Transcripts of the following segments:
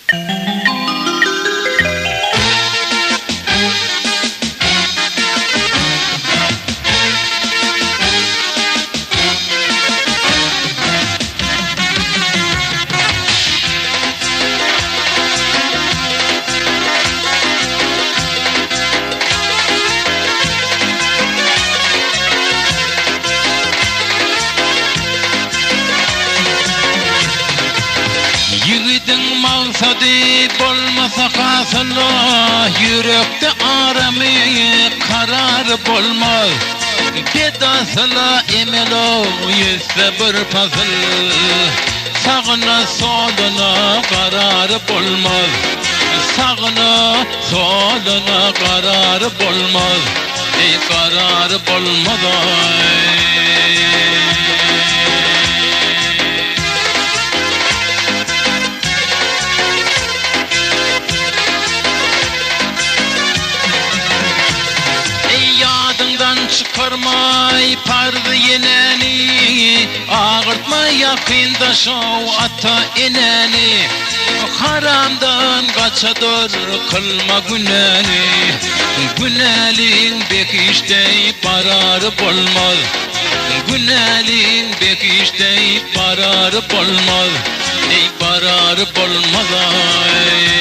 Yiğidin maksadı bolmasa kasılı, yürekte arami karar bolmaz. Bedasıla emelo yüzse bir pasıl, sağına soluna karar bolmaz. Sağına soluna karar bolmaz. Karar bolmaz. Çıkarmay pardı yeneni, ağırtma yakında şov ata ineni. Haramdan kaçadır kılma güneni, günelin bekiştey parar bolmaz. Günelin bekiştey parar bolmaz. Ey parar bolmaz ay.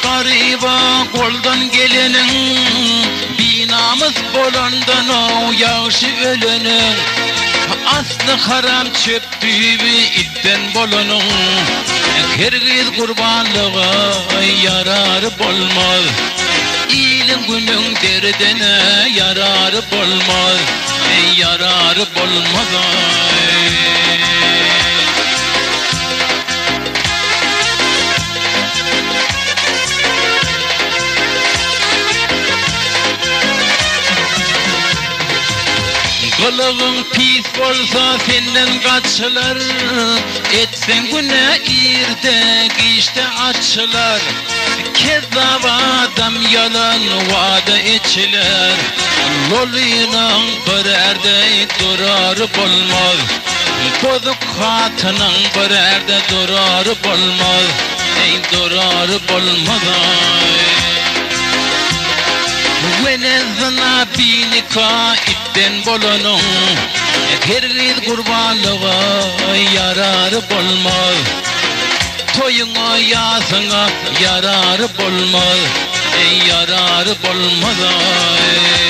Gariba goldan gelenin, binamız bolandan o yaşı ölenin. Aslı haram çöptüğü itten bolanın, herkes kurbanlığa yarar bolmaz. İyilin günün derdine yarar bolmaz. Yarar bolmaz ay. Kılığın pis bolsa senden kaçılar, etsen güne irde işte açılar. Kezzap adam yalan vada içiler, loluyla bir erde durar bolmaz. Bozuk hatının bir erde durar bolmaz. Durar bolmaz ay. Venezna binika itten bolonun, herkes kurbanlığa yarar bolmaz. Toyuna yasına yarar bolmaz. Yarar bolmaz ay.